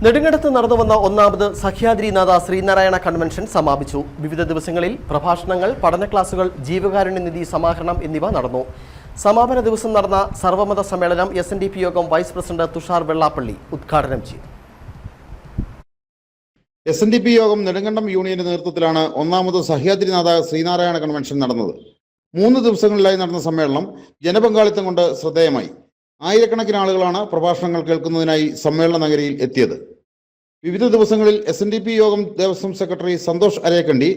നെടുങ്കണ്ടത്ത് നടന്നുവന്ന ഒന്നാമത് സഹ്യാദ്രിനാഥ ശ്രീനാരായണ കൺവെൻഷൻ സമാപിച്ചു. വിവിധ ദിവസങ്ങളിൽ പ്രഭാഷണങ്ങൾ, പഠന ക്ലാസുകൾ, ജീവകാരുണ്യ നിധി സമാഹരണം എന്നിവ നടന്നു. സമാപന ദിവസം നടന്ന സർവമത സമ്മേളനം SNDP യോഗം വൈസ് പ്രസിഡന്റ് തുഷാർ വെള്ളാപ്പള്ളി ഉദ്ഘാടനം ചെയ്തു. SNDP യോഗം നെടുങ്കണ്ടം യൂണിയന്റെ നേതൃത്വത്തിലാണ് ഒന്നാമത് സഹ്യാദ്രിനാഥ ശ്രീനാരായണ കൺവെൻഷൻ നടന്നത്. 3 ദിവസങ്ങളിലായി നടന്ന സമ്മേളനം ജനപങ്കാളിത്തം കൊണ്ട് ശ്രദ്ധേയമായി. ആയിരക്കണക്കിന് ആളുകളാണ് പ്രഭാഷണങ്ങൾ കേൾക്കുന്നതിനായി സമ്മേളന നഗരിയിൽ എത്തിയത്. വിവിധ ദിവസങ്ങളിൽ SNDP യോഗം ദേവസ്വം സെക്രട്ടറി സന്തോഷ് അരേക്കണ്ടി,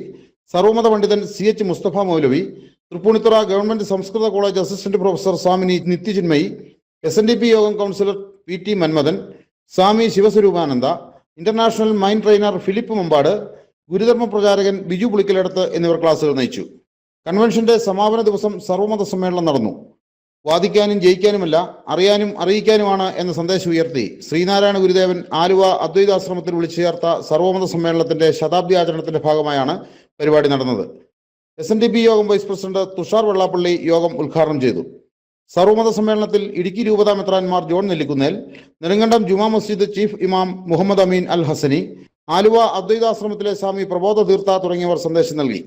സർവമത പണ്ഡിതൻ CH മുസ്തഫ മൗലവി, തൃപ്പൂണിത്തുറ ഗവൺമെന്റ് സംസ്കൃത college assistant professor Swamini Nithyachinmayi, SNDP യോഗം councillor PT Manmadhan, Swami Sivaswaroopananda, international mind trainer Philip Mambad, ഗുരുധർമ്മ പ്രചാരകൻ ബിജു പുളിക്കലടത്ത് എന്നിവർ ക്ലാസുകൾ നയിച്ചു. കൺവെൻഷന്റെ സമാപന ദിവസം സർവമത സമ്മേളനം നടന്നു. വാദിക്കാനും ജയിക്കാനുമല്ല, അറിയാനും അറിയിക്കാനുമാണ് എന്ന സന്ദേശം ഉയർത്തി ശ്രീനാരായണ ഗുരുദേവൻ ആലുവ അദ്വൈതാശ്രമത്തിൽ വിളിച്ചു ചേർത്ത സർവമത സമ്മേളനത്തിന്റെ ശതാബ്ദി ആചരണത്തിന്റെ ഭാഗമായാണ് പരിപാടി നടന്നത്. SNDP യോഗം വൈസ് പ്രസിഡന്റ് തുഷാർ വെള്ളാപ്പള്ളി യോഗം ഉദ്ഘാടനം ചെയ്തു. സർവമത സമ്മേളനത്തിൽ ഇടുക്കി രൂപതാ മെത്രാൻമാർ ജോൺ നെല്ലിക്കുന്നേൽ, നെടുങ്കണ്ടം ജുമാ മസ്ജിദ് ചീഫ് ഇമാം മുഹമ്മദ് അമീൻ അൽ ഹസനി, ആലുവ അദ്വൈതാശ്രമത്തിലെ സ്വാമി പ്രബോധ തീർത്ഥ തുടങ്ങിയവർ സന്ദേശം നൽകി.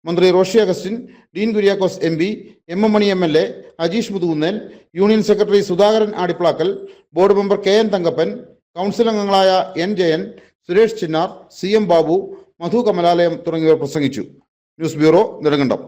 മന്ത്രി Roshy Augustine, Dean Kuriakose MP, MM Mani MLA, Ajeesh Muthukunnel, union secretary Sudhakaran Adiplackal, board member KN Thankappan, കൗൺസിൽ അംഗങ്ങളായ N ജയൻ, സുരേഷ് ചിന്നാർ, CM ബാബു, മധു കമലാലയം തുടങ്ങിയവർ പ്രസംഗിച്ചു. News bureau, Nedumkandam.